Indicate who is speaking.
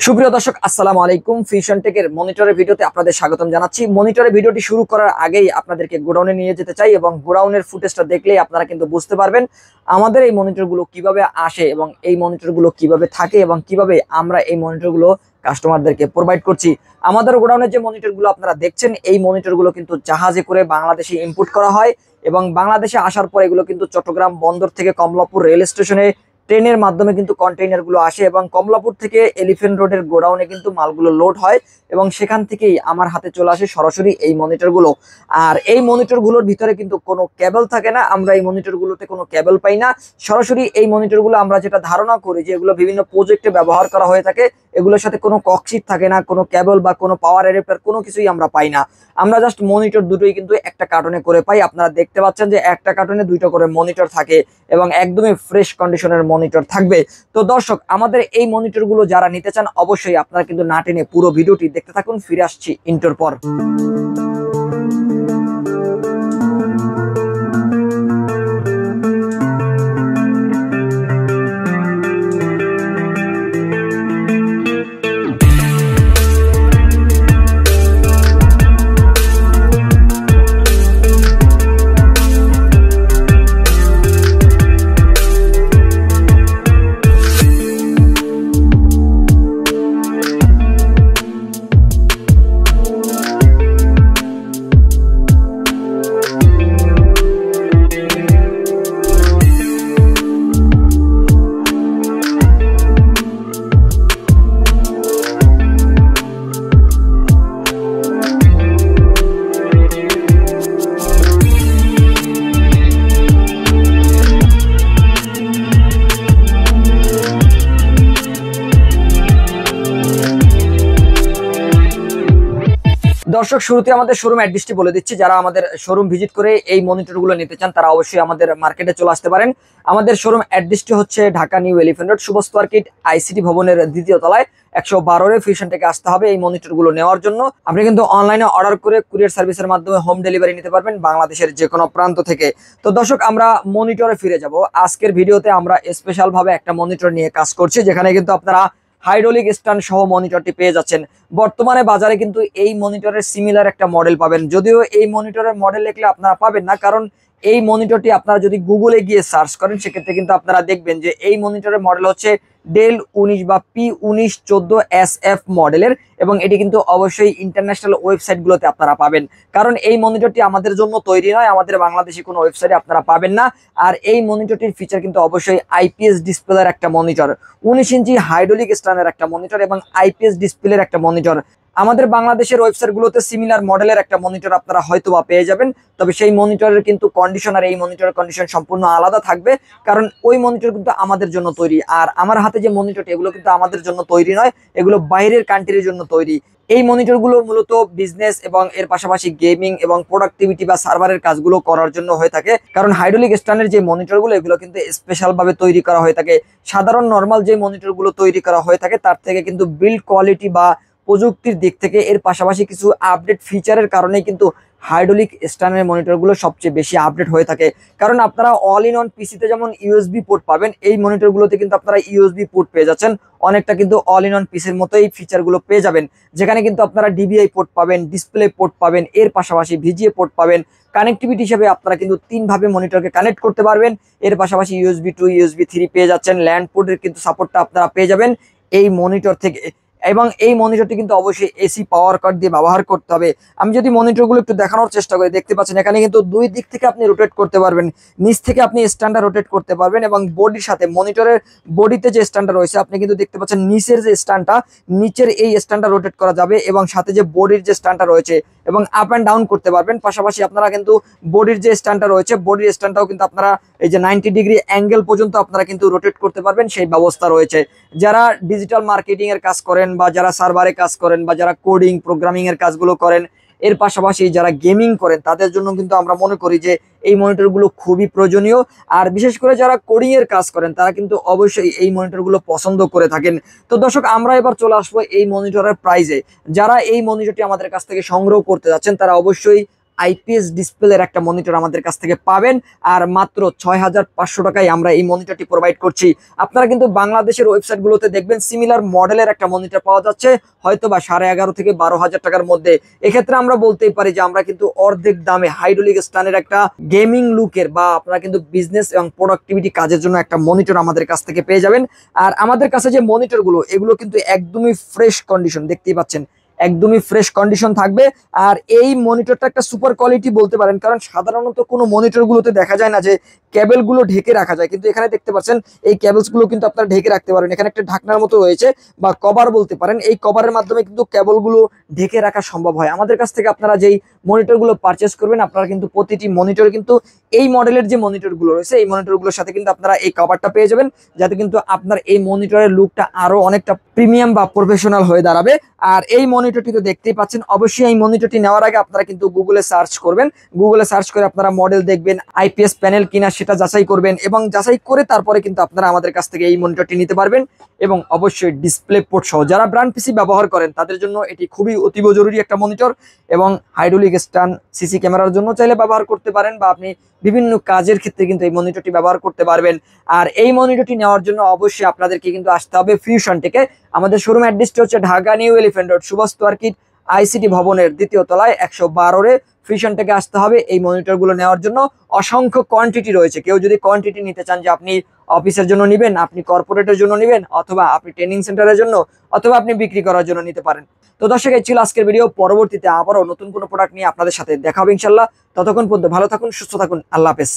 Speaker 1: সুপ্রিয় দর্শক আসসালামু আলাইকুম। ফিউশন টেকের মনিটরের ভিডিওতে আপনাদের স্বাগতম জানাচ্ছি। মনিটরের ভিডিওটি শুরু করার আগেই আপনাদেরকে গোডাউনে নিয়ে যেতে চাই এবং গোডাউনের ফুটেজটা দেখলেই আপনারা কিন্তু বুঝতে পারবেন আমাদের এই মনিটরগুলো কিভাবে আসে এবং এই মনিটরগুলো কিভাবে থাকে এবং কিভাবে আমরা এই মনিটরগুলো কাস্টমারদেরকে প্রোভাইড করছি। আমাদের গোডাউনের যে মনিটরগুলো আপনারা দেখছেন, এই মনিটরগুলো কিন্তু জাহাজে করে বাংলাদেশে ইম্পোর্ট করা হয় এবং বাংলাদেশে আসার পর এগুলো কিন্তু চট্টগ্রাম বন্দর থেকে কমলাপুর রেল স্টেশনে ট্রেনের মাধ্যমে কিন্তু কন্টেইনার গুলো আসে এবং কমলাপুর থেকে এলিফ্যান্ট রোডের গোডাউনে কিন্তু মালগুলো লোড হয় এবং সেখান থেকেই আমার হাতে চলে আসে সরাসরি এই মনিটর গুলো। আর এই মনিটর গুলোর ভিতরে কিন্তু কোনো কেবল থাকে না, আমরা এই মনিটর গুলোতে কোনো কেবল পাই না। সরাসরি এই মনিটর গুলো আমরা যেটা ধারণা করি যে এগুলো বিভিন্ন প্রজেক্টে ব্যবহার করা হয়ে থাকে, এগুলোর সাথে কোনো কক্সিট থাকে না, কোনো কেবল বা কোনো পাওয়ার অ্যাডাপ্টার কোনো কিছুই আমরা পাই না। আমরা জাস্ট মনিটর দুটোই কিন্তু একটা কার্টুনে করে পাই। আপনারা দেখতে পাচ্ছেন যে একটা কার্টুনে দুইটা করে মনিটর থাকে এবং একদমই ফ্রেশ কন্ডিশনের মনিটর থাকবে। তো দর্শক, আমাদের এই মনিটর গুলো যারা নিতে চান অবশ্যই আপনারা কিন্তু না টেনে পুরো ভিডিওটি দেখতে থাকুন। ফিরে আসছি ইন্টার পর। দর্শক, শুরুতে আমাদের শোরুম অ্যাড্রেসটি বলে দিচ্ছি। যারা আমাদের শোরুম ভিজিট করে এই মনিটরগুলো নিতে চান তারা অবশ্যই আমাদের মার্কেটে চলে আসতে পারেন। আমাদের শোরুম অ্যাড্রেসটি হচ্ছে ঢাকা নিউ এলিফ্যান্ট রোড শুভস্ত মার্কেট আইসিটি ভবনের দ্বিতীয় তলায় 112 ফিউশন থেকে আসতে হবে এই মনিটরগুলো নেওয়ার জন্য। আপনি কিন্তু অনলাইনে অর্ডার করে কুরিয়ার সার্ভিসের মাধ্যমে হোম ডেলিভারি নিতে পারবেন বাংলাদেশের যে কোনো প্রান্ত থেকে। তো দর্শক, আমরা মনিটরে ফিরে যাব। আজকের ভিডিওতে আমরা স্পেশাল ভাবে একটা মনিটর নিয়ে কাজ করছি, যেখানে কিন্তু আপনারা হাইড্রোলিক স্ট্যান্ড সহ মনিটরটি পেয়ে যাচ্ছেন। বর্তমানে বাজারে কিন্তু এই মনিটরের সিমিলার একটা মডেল পাবেন, যদিও এই মনিটরের মডেল লিখলে আপনারা পাবেন না, কারণ এই মনিটরটি আপনারা যদি গুগলে গিয়ে সার্চ করেন সেক্ষেত্রে কিন্তু আপনারা দেখবেন যে এই মনিটরের মডেল হচ্ছে ডেল 19 বা P1914SF মডেলের এবং এটি কিন্তু অবশ্যই ইন্টারন্যাশনাল ওয়েবসাইটগুলোতে আপনারা পাবেন, কারণ এই মনিটরটি আমাদের জন্য তৈরি নয়, আমাদের বাংলাদেশি কোনো ওয়েবসাইটে আপনারা পাবেন না। আর এই মনিটরটির ফিচার কিন্তু অবশ্যই আইপিএস ডিসপ্লের একটা মনিটর, 19 ইঞ্চি হাইড্রোলিক স্ট্যান্ডের একটা মনিটর এবং আইপিএস ডিসপ্লের একটা মনিটর। আমাদের বাংলাদেশের ওয়েবসাইটগুলোতে সিমিলার মডেলের একটা মনিটর আপনারা হয়তো বা পেয়ে যাবেন, তবে সেই মনিটরের কিন্তু কন্ডিশন আর এই মনিটরের কন্ডিশন সম্পূর্ণ আলাদা থাকবে, কারণ ওই মনিটর কিন্তু আমাদের জন্য তৈরি। আর আমার হাতে যে মনিটরটি এগুলো কিন্তু আমাদের জন্য তৈরি নয়, এগুলো বাইরের কান্ট্রির জন্য তৈরি। এই মনিটরগুলো মূলত বিজনেস এবং এর পাশাপাশি গেমিং এবং প্রোডাক্টিভিটি বা সার্ভারের কাজগুলো করার জন্য হয়ে থাকে, কারণ হাইড্রোলিক স্ট্যান্ডের যে মনিটরগুলো এগুলো কিন্তু স্পেশাল ভাবে তৈরি করা হয়ে থাকে। সাধারণ নর্মাল যে মনিটরগুলো তৈরি করা হয়ে থাকে তার থেকে কিন্তু বিল্ড কোয়ালিটি বা প্রযুক্তির দিক থেকে এর পাশাপাশি কিছু আপডেট ফিচারের কারণে কিন্তু হাইড্রোলিক স্ট্যান্ডের মনিটরগুলো সবচেয়ে বেশি আপডেট হয়ে থাকে। কারণ আপনারা অল ইন অন পিসিতে যেমন ইউএসবি পোর্ট পাবেন, এই মনিটরগুলোতে কিন্তু আপনারা ইউএসবি পোর্ট পেয়ে যাচ্ছেন, অনেকটা কিন্তু অল ইন অন পিসির মতো এই ফিচারগুলো পেয়ে যাবেন, যেখানে কিন্তু আপনারা ডিবিআই পোর্ট পাবেন, ডিসপ্লে পোর্ট পাবেন, এর পাশাপাশি ভিজিএ পোর্ট পাবেন। কানেক্টিভিটি হিসেবে আপনারা কিন্তু 3 ভাবে মনিটরকে কানেক্ট করতে পারবেন। এর পাশাপাশি ইউএসবি 2 ইউএসবি 3 পেয়ে যাচ্ছেন, ল্যান্ড পোর্টের কিন্তু সাপোর্টটা আপনারা পেয়ে যাবেন এই মনিটর থেকে। এবং এই মনিটরটি কিন্তু অবশ্যই এসি পাওয়ার কার্ড দিয়ে ব্যবহার করতে হবে। আমি যদি মনিটরগুলো একটু দেখানোর চেষ্টা করি, দেখতে পাচ্ছেন এখানে কিন্তু দুই দিক থেকে আপনি রোটেট করতে পারবেন, নিচ থেকে আপনি স্ট্যান্ডার্ড রোটেট করতে পারবেন এবং বডির সাথে মনিটরের বডিতে যে স্ট্যান্ডার্ড রয়েছে আপনি কিন্তু দেখতে পাচ্ছেন নিচের যে স্ট্যান্ডটা, নিচের এই স্ট্যান্ডার্ড রোটেট করা যাবে এবং সাথে যে বডির যে স্ট্যান্ডটা রয়েছে এবং আপ অ্যান্ড ডাউন করতে পারবেন। পাশাপাশি আপনারা কিন্তু বডির যে স্ট্যান্ডটা রয়েছে বডির স্ট্যান্ডটাও কিন্তু আপনারা এই যে 90 ডিগ্রি অ্যাঙ্গেল পর্যন্ত আপনারা কিন্তু রোটেট করতে পারবেন, সেই ব্যবস্থা রয়েছে। যারা ডিজিটাল মার্কেটিং এর কাজ করেন বা যারা সার্ভারে কাজ করেন বা যারা কোডিং প্রোগ্রামিং এর কাজগুলো করেন, এর পাশাপাশি যারা গেমিং করেন তাদের জন্য কিন্তু আমরা মনে করি যে এই মনিটরগুলো খুবই প্রয়োজনীয়। আর বিশেষ করে যারা কোডিং এর কাজ করেন তারা কিন্তু অবশ্যই এই মনিটরগুলো পছন্দ করে থাকেন। তো দর্শক, আমরা এবার চলে আসবো এই মনিটরের প্রাইজে। যারা এই মনিটরটি আমাদের কাছ থেকে সংগ্রহ করতে যাচ্ছেন তারা অবশ্যই আইপিএস ডিসপ্লের একটা মনিটর আমাদের কাছ থেকে পাবেন। আর মাত্র 6500 টাকায় আমরা এই মনিটরটি প্রোভাইড করছি। আপনারা কিন্তু বাংলাদেশের ওয়েবসাইটগুলোতে দেখবেন সিমিলার মডেলের একটা মনিটর পাওয়া যাচ্ছে হয়তো বা 11,500 থেকে 12,000 টাকার মধ্যে। এক্ষেত্রে আমরা বলতেই পারি যে আমরা কিন্তু অর্ধেক দামে হাইড্রোলিক স্ট্যান্ডের একটা গেমিং লুকের বা আপনারা কিন্তু বিজনেস এবং প্রোডাক্টিভিটি কাজের জন্য একটা মনিটর আমাদের কাছ থেকে পেয়ে যাবেন। আর আমাদের কাছে যে মনিটরগুলো এগুলো কিন্তু একদমই ফ্রেশ কন্ডিশন, দেখতেই পাচ্ছেন একদমই ফ্রেশ কন্ডিশন থাকবে। আর এই মনিটরটা একটা সুপার কোয়ালিটি বলতে পারেন, কারণ সাধারণত কোনো মনিটরগুলোতে দেখা যায় না যে কেবলগুলো ঢেকে রাখা যায়, কিন্তু এখানে দেখতে পাচ্ছেন এই কেবলসগুলো কিন্তু আপনারা ঢেকে রাখতে পারেন। এখানে একটা ঢাকনার মতো রয়েছে বা কভার বলতে পারেন, এই কভারের মাধ্যমে কিন্তু কেবলগুলো ঢেকে রাখা সম্ভব হয়। আমাদের কাছ থেকে আপনারা যেই মনিটরগুলো পারচেস করবেন আপনারা কিন্তু প্রতিটি মনিটর কিন্তু এই মডেলের যে মনিটরগুলো রয়েছে এই মনিটরগুলোর সাথে কিন্তু আপনারা এই কভারটা পেয়ে যাবেন, যাতে কিন্তু আপনার এই মনিটরের লুকটা আরো অনেকটা প্রিমিয়াম বা প্রফেশনাল হয়ে দাঁড়াবে। আর এই মনিটরটি তো দেখতেই পাচ্ছেন, অবশ্যই এই মনিটরটি নেওয়ার আগে আপনারা কিন্তু গুগলে সার্চ করবেন। গুগলে সার্চ করে আপনারা মডেল দেখবেন, আইপিএস প্যানেল কিনা সেটা যাচাই করবেন এবং যাচাই করে তারপরে কিন্তু আপনারা আমাদের কাছ থেকে এই মনিটরটি নিতে পারবেন। এবং অবশ্যই ডিসপ্লে পোর্ট সহ যারা ব্র্যান্ড পিসি ব্যবহার করেন তাদের জন্য এটি খুবই অতীব জরুরি একটা মনিটর। এবং হাইড্রোলিক স্ট্যান্ড সিসি ক্যামেরার জন্য চাইলে ব্যবহার করতে পারেন বা আপনি বিভিন্ন কাজের ক্ষেত্রে কিন্তু এই মনিটরটি ব্যবহার করতে পারবেন। আর এই মনিটরটি নেওয়ার জন্য অবশ্যই আপনাদেরকে কিন্তু আসতে হবে ফিউশন টেকে। আমাদের শোরুম অ্যাড্রেসটি হচ্ছে Dhaka new elephant Road, Subhash market, ICT ভবনের 2য় তলায় 112-রে ফিউশন টেকে আসতে হবে এই মনিটরগুলো নেওয়ার জন্য। অসংখ্য কোয়ান্টিটি রয়েছে, কেউ যদি কোয়ান্টিটি নিতে চান যে আপনি অফিসের জন্য নেবেন, আপনি কর্পোরেটের জন্য নেবেন, অথবা আপনি ট্রেনিং সেন্টারের জন্য, অথবা আপনি বিক্রি করার জন্য নিতে পারেন। তো দর্শক, এই ছিল আজকের ভিডিও। পরবর্তীতে আবারও নতুন কোনো প্রোডাক্ট নিয়ে আপনাদের সাথে দেখা হবে ইনশাল্লাহ। ততক্ষণ পর্যন্ত ভালো থাকুন, সুস্থ থাকুন, আল্লাহ হাফেজ।